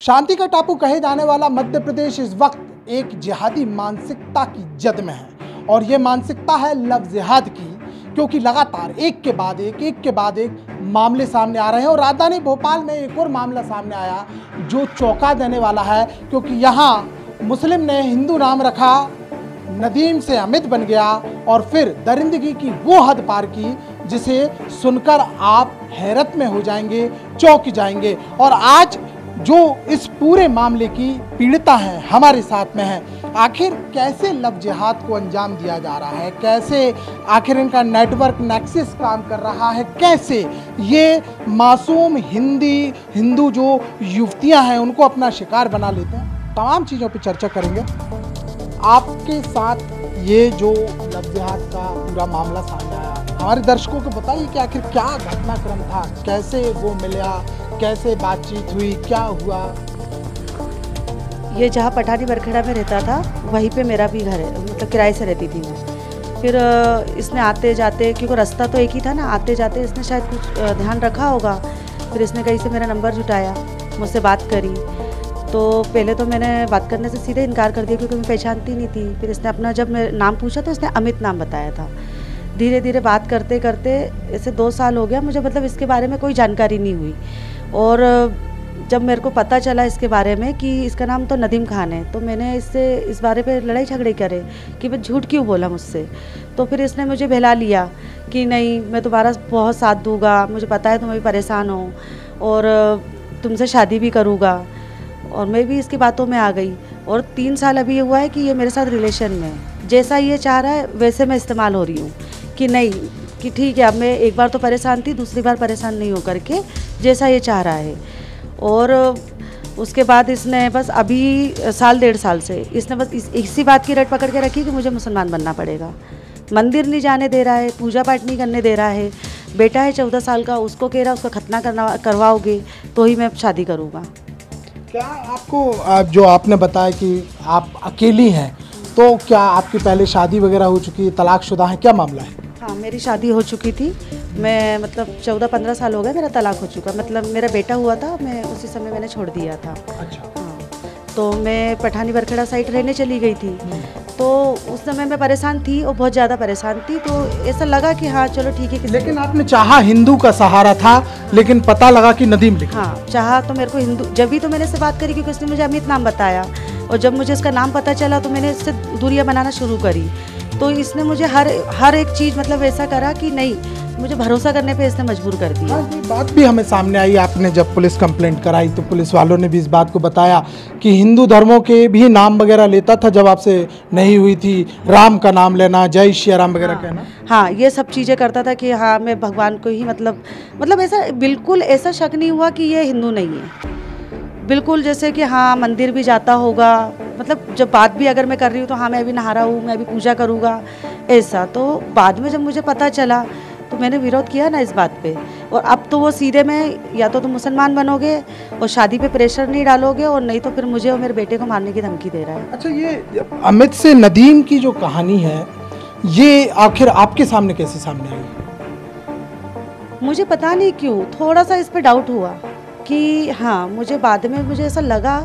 शांति का टापू कहे जाने वाला मध्य प्रदेश इस वक्त एक जिहादी मानसिकता की जद में है और ये मानसिकता है लव जिहाद की, क्योंकि लगातार एक के बाद एक मामले सामने आ रहे हैं और राजधानी भोपाल में एक और मामला सामने आया जो चौंका देने वाला है, क्योंकि यहाँ मुस्लिम ने हिंदू नाम रखा, नदीम से अमित बन गया और फिर दरिंदगी की वो हद पार की जिसे सुनकर आप हैरत में हो जाएंगे, चौंक जाएंगे। और आज जो इस पूरे मामले की पीड़िता है हमारे साथ में है। आखिर कैसे लव जिहाद को अंजाम दिया जा रहा है, कैसे आखिर इनका नेटवर्क नेक्सस काम कर रहा है, कैसे ये मासूम हिंदू जो युवतियां हैं उनको अपना शिकार बना लेते हैं, तमाम चीज़ों पर चर्चा करेंगे आपके साथ। ये जो लव जिहाद का पूरा मामला सामने आया, हमारे दर्शकों को बताइए कि आखिर क्या घटनाक्रम था, कैसे वो मिला, कैसे बातचीत हुई, क्या हुआ। ये जहाँ पठानी बरखेड़ा में रहता था वहीं पे मेरा भी घर है, मतलब किराए से रहती थी मैं। फिर इसने आते जाते, क्योंकि रास्ता तो एक ही था ना, आते जाते इसने शायद कुछ ध्यान रखा होगा। फिर इसने कहीं से मेरा नंबर जुटाया, मुझसे बात करी। तो पहले तो मैंने बात करने से सीधे इनकार कर दिया क्योंकि मैं पहचानती नहीं थी। फिर इसने अपना जब मैं नाम पूछा तो इसने अमित नाम बताया था। धीरे धीरे बात करते करते ऐसे 2 साल हो गया, मुझे मतलब इसके बारे में कोई जानकारी नहीं हुई। और जब मेरे को पता चला इसके बारे में कि इसका नाम तो नदीम खान है, तो मैंने इससे इस बारे पे लड़ाई झगड़े करे कि मैं झूठ क्यों बोला मुझसे। तो फिर इसने मुझे बहला लिया कि नहीं, मैं तुम्हारा बहुत साथ दूंगा, मुझे पता है तुम अभी परेशान हो और तुमसे शादी भी करूँगा। और मैं भी इसकी बातों में आ गई। और 3 साल अभी हुआ है कि ये मेरे साथ रिलेशन में है, जैसा ये चाह रहा है वैसे मैं इस्तेमाल हो रही हूँ कि नहीं, कि ठीक है, अब मैं एक बार तो परेशान थी, दूसरी बार परेशान नहीं हो करके जैसा ये चाह रहा है। और उसके बाद इसने बस अभी 1.5 साल से इसने बस इसी बात की रट पकड़ के रखी कि मुझे मुसलमान बनना पड़ेगा। मंदिर नहीं जाने दे रहा है, पूजा पाठ नहीं करने दे रहा है। बेटा है 14 साल का, उसको कह रहा उसका खतना करवाओगे तो ही मैं शादी करूँगा। क्या आपको जो आपने बताया कि आप अकेली हैं, तो क्या आपकी पहले शादी वगैरह हो चुकी है, तलाकशुदा है, क्या मामला है? हाँ, मेरी शादी हो चुकी थी। मैं मतलब 14-15 साल हो गए मेरा तलाक हो चुका, मतलब मेरा बेटा हुआ था, मैं उसी समय मैंने छोड़ दिया था। अच्छा। हाँ, तो मैं पठानी बरखेड़ा साइड रहने चली गई थी। तो उस समय मैं परेशान थी और बहुत ज़्यादा परेशान थी, तो ऐसा लगा कि हाँ चलो ठीक है। लेकिन आपने चाहा, हिंदू का सहारा था, लेकिन पता लगा कि नदीम लिखा। हाँ, चाहा तो मेरे को हिंदू, जब भी तो मैंने इससे बात करी क्योंकि उसने मुझे अमित नाम बताया। और जब मुझे इसका नाम पता चला तो मैंने इससे दूरियां बनाना शुरू करी। तो इसने मुझे हर एक चीज़ मतलब ऐसा करा कि नहीं, मुझे भरोसा करने पे इसने मजबूर कर दिया। हाँ, ये बात भी हमें सामने आई। आपने जब पुलिस कंप्लेंट कराई तो पुलिस वालों ने भी इस बात को बताया कि हिंदू धर्मों के भी नाम वगैरह लेता था जब आपसे नहीं हुई थी, राम का नाम लेना, जय श्री राम वगैरह कहना। हाँ, ये सब चीज़ें करता था कि हाँ मैं भगवान को ही मतलब ऐसा बिल्कुल ऐसा शक नहीं हुआ कि ये हिंदू नहीं है। बिल्कुल जैसे कि हाँ मंदिर भी जाता होगा, मतलब जब बात भी अगर मैं कर रही हूँ तो हाँ मैं अभी नहा रहा हूँ, मैं अभी पूजा करूँगा, ऐसा। तो बाद में जब मुझे पता चला तो मैंने विरोध किया ना इस बात पे। और अब तो वो सीधे में या तो तुम मुसलमान बनोगे और शादी पे प्रेशर नहीं डालोगे, और नहीं तो फिर मुझे और मेरे बेटे को मारने की धमकी दे रहा है। अच्छा, ये अमित से नदीम की जो कहानी है ये आखिर आपके सामने कैसे सामने आई? मुझे पता नहीं क्यों थोड़ा सा इस पे डाउट हुआ कि हाँ, मुझे बाद में मुझे ऐसा लगा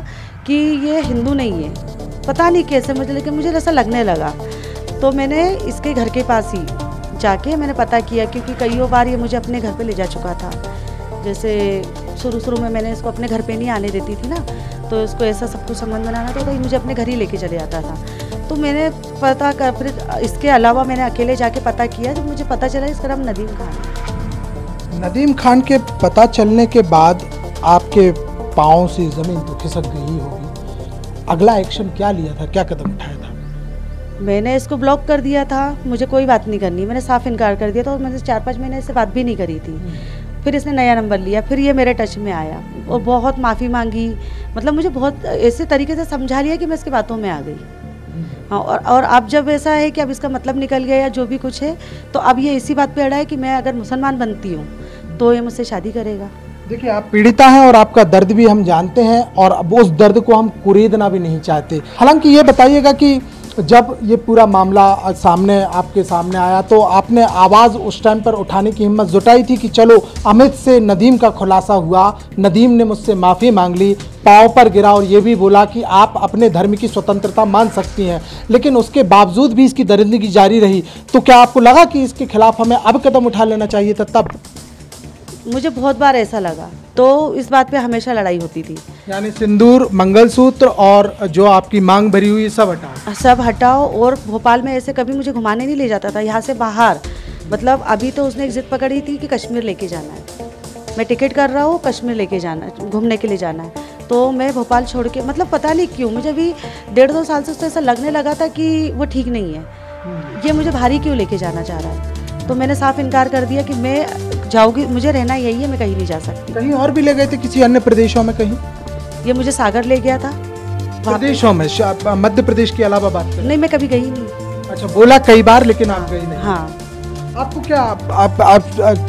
कि ये हिंदू नहीं है, पता नहीं कैसे मुझे, लेकिन मुझे ऐसा लगने लगा। तो मैंने इसके घर के पास ही जाके मैंने पता किया, क्योंकि कई बार ये मुझे अपने घर पे ले जा चुका था। जैसे शुरू में मैंने इसको अपने घर पे नहीं आने देती थी ना, तो इसको ऐसा सब कुछ संबंध बनाना था तो ये मुझे अपने घर ही लेके चले जाता था। तो मैंने पता कर, फिर इसके अलावा मैंने अकेले जाके पता किया, जब मुझे पता चला इसका नाम नदीम खान है। नदीम खान के पता चलने के बाद आपके पाँव से ज़मीन तो खिसक गई होगी। अगला एक्शन क्या लिया था, क्या कदम उठाया था? मैंने इसको ब्लॉक कर दिया था, मुझे कोई बात नहीं करनी, मैंने साफ इनकार कर दिया था। और मैंने 4-5 महीने इससे बात भी नहीं करी थी। फिर इसने नया नंबर लिया, फिर ये मेरे टच में आया और बहुत माफ़ी मांगी, मतलब मुझे बहुत ऐसे तरीके से समझा लिया कि मैं इसकी बातों में आ गई। हाँ, और अब जब ऐसा है कि अब इसका मतलब निकल गया या जो भी कुछ है, तो अब ये इसी बात पे अड़ा है कि मैं अगर मुसलमान बनती हूँ तो ये मुझसे शादी करेगा। देखिए, आप पीड़िता हैं और आपका दर्द भी हम जानते हैं और अब उस दर्द को हम कुरेदना भी नहीं चाहते। हालांकि ये बताइएगा कि जब ये पूरा मामला सामने आपके सामने आया तो आपने आवाज़ उस टाइम पर उठाने की हिम्मत जुटाई थी कि चलो अमित से नदीम का खुलासा हुआ, नदीम ने मुझसे माफ़ी मांग ली, पाँव पर गिरा और ये भी बोला कि आप अपने धर्म की स्वतंत्रता मान सकती हैं, लेकिन उसके बावजूद भी इसकी दरिंदगी जारी रही। तो क्या आपको लगा कि इसके खिलाफ हमें अब कदम उठा लेना चाहिए था? तब मुझे बहुत बार ऐसा लगा, तो इस बात पे हमेशा लड़ाई होती थी। यानी सिंदूर, मंगलसूत्र और जो आपकी मांग भरी हुई सब हटाओ, सब हटाओ। और भोपाल में ऐसे कभी मुझे घुमाने नहीं ले जाता था यहाँ से बाहर। मतलब अभी तो उसने एक जिद पकड़ी थी कि कश्मीर लेके जाना है, मैं टिकट कर रहा हूँ, कश्मीर लेके जाना है, घूमने के लिए जाना है। तो मैं भोपाल छोड़ के, मतलब पता नहीं क्यों मुझे अभी 1.5-2 साल से उससे ऐसा लगने लगा था कि वो ठीक नहीं है, ये मुझे भारी क्यों लेके जाना चाह रहा है। तो मैंने साफ इनकार कर दिया कि मैं जाऊँगी, मुझे रहना यही है, मैं कहीं नहीं जा सकती। कहीं और भी ले गए थे, किसी अन्य प्रदेशों में कहीं? ये मुझे सागर ले गया था। प्रदेशों में मध्य प्रदेश के अलावा बात करें? नहीं, मैं कभी गई नहीं। अच्छा, बोला कई बार लेकिन आप गई नहीं। हाँ। आपको क्या आप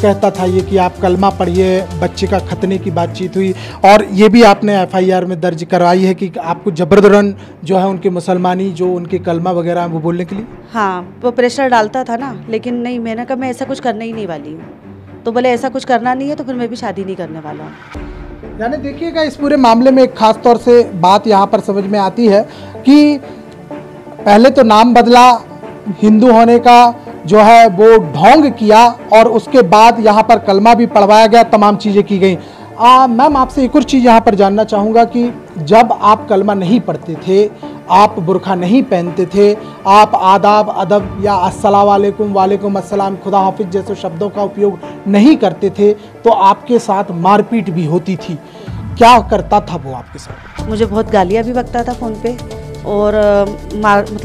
कहता था ये कि आप कलमा पढ़िए, बच्चे का खतने की बातचीत हुई और ये भी आपने एफआईआर में दर्ज करवाई है कि आपको जबरदस्ती जो है उनके मुसलमानी जो उनके कलमा वगैरह हैं वो बोलने के लिए? हाँ, वो प्रेशर डालता था ना, लेकिन नहीं, मैंने कहा मैं ऐसा कुछ करने ही नहीं वाली हूँ। तो बोले ऐसा कुछ करना नहीं है तो फिर मैं भी शादी नहीं करने वाला हूँ। यानी देखिएगा, इस पूरे मामले में एक खास तौर से बात यहाँ पर समझ में आती है कि पहले तो नाम बदला, हिंदू होने का जो है वो ढोंग किया और उसके बाद यहाँ पर कलमा भी पढ़वाया गया, तमाम चीज़ें की गई। मैम, आपसे एक और चीज़ यहाँ पर जानना चाहूँगा कि जब आप कलमा नहीं पढ़ते थे, आप बुर्खा नहीं पहनते थे, आप आदाब, अदब या अस्सलाम वालेकुम, वालेकुम अस्सलाम, खुदा हाफिज जैसे शब्दों का उपयोग नहीं करते थे, तो आपके साथ मारपीट भी होती थी। क्या करता था वो आपके साथ? मुझे बहुत गालियाँ भी बकता था फ़ोन पे और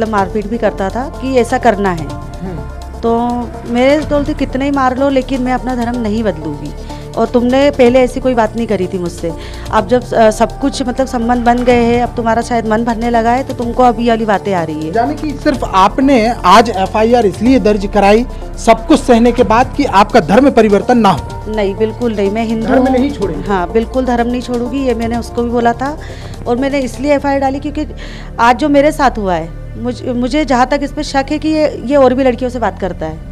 मारपीट भी करता था कि ऐसा करना है। तो मेरे बोलते कितने ही मार लो लेकिन मैं अपना धर्म नहीं बदलूंगी, और तुमने पहले ऐसी कोई बात नहीं करी थी मुझसे। अब जब सब कुछ मतलब संबंध बन गए हैं, अब तुम्हारा शायद मन भरने लगा है, तो तुमको अब ये वाली बातें आ रही है। यानी कि सिर्फ आपने आज एफआईआर इसलिए दर्ज कराई सब कुछ सहने के बाद कि आपका धर्म परिवर्तन ना हो? नहीं, बिल्कुल नहीं, मैं हिंदू धर्म नहीं छोड़ेंगे। हाँ, बिल्कुल धर्म नहीं छोड़ूंगी, ये मैंने उसको भी बोला था। और मैंने इसलिए एफआईआर डाली क्योंकि आज जो मेरे साथ हुआ है, मुझे जहाँ तक इस पर शक है कि ये और भी लड़कियों से बात करता है।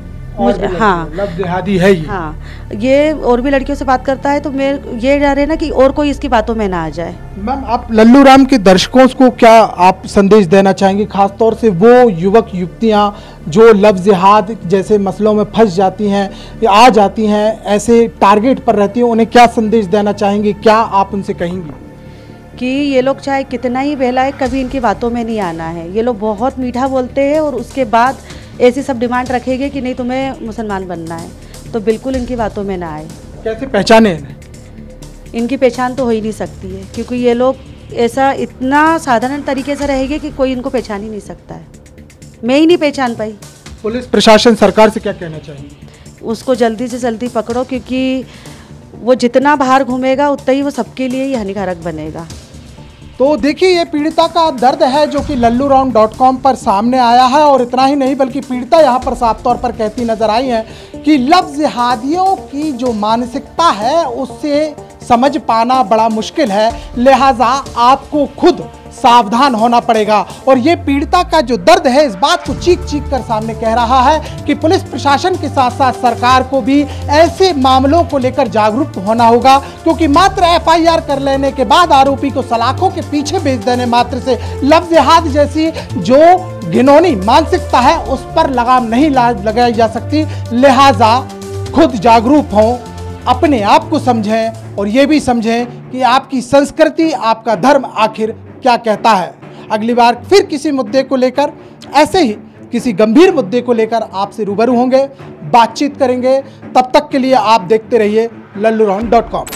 हाँ, लव जिहादी है ये। हाँ, ये और भी लड़कियों से बात करता है, तो मैं ये डर है ना कि और कोई इसकी बातों में ना आ जाए। मैम, आप लल्लू राम के दर्शकों को क्या आप संदेश देना चाहेंगे, खासतौर से वो युवक युवतियाँ जो लव जिहाद जैसे मसलों में फंस जाती हैं या आ जाती हैं, ऐसे टारगेट पर रहती हैं, उन्हें क्या संदेश देना चाहेंगे, क्या आप उनसे कहेंगी? कि ये लोग चाहे कितना ही बहलाए, कभी इनकी बातों में नहीं आना है। ये लोग बहुत मीठा बोलते हैं और उसके बाद ऐसी सब डिमांड रखेंगे कि नहीं तुम्हें मुसलमान बनना है, तो बिल्कुल इनकी बातों में ना आए। कैसे पहचाने इन्हें? इनकी पहचान तो हो ही नहीं सकती है, क्योंकि ये लोग ऐसा इतना साधारण तरीके से रहेंगे कि कोई इनको पहचान ही नहीं सकता है। मैं ही नहीं पहचान पाई। पुलिस प्रशासन सरकार से क्या कहना चाहिए? उसको जल्दी से जल्दी पकड़ो, क्योंकि वो जितना बाहर घूमेगा उतना ही वो सबके लिए ही हानिकारक बनेगा। तो देखिए, ये पीड़िता का दर्द है जो कि lalluram.com पर सामने आया है, और इतना ही नहीं बल्कि पीड़िता यहाँ पर साफ तौर पर कहती नजर आई है कि लव जिहादियों की जो मानसिकता है उससे समझ पाना बड़ा मुश्किल है, लिहाजा आपको खुद सावधान होना पड़ेगा। और ये पीड़िता का जो दर्द है इस बात को चीख चीख कर सामने कह रहा है कि पुलिस प्रशासन के साथ साथ सरकार को भी ऐसे मामलों को लेकर जागरूक होना होगा, क्योंकि मात्र एफआईआर कर लेने के बाद आरोपी को सलाखों के पीछे भेज देने मात्र से लव जिहाद जैसी जो घिनौनी मानसिकता है उस पर लगाम नहीं लगाई जा सकती। लिहाजा खुद जागरूक हों, अपने आप को समझें और ये भी समझें कि आपकी संस्कृति, आपका धर्म आखिर क्या कहता है। अगली बार फिर किसी मुद्दे को लेकर, ऐसे ही किसी गंभीर मुद्दे को लेकर आपसे रूबरू होंगे, बातचीत करेंगे। तब तक के लिए आप देखते रहिए lalluram.com।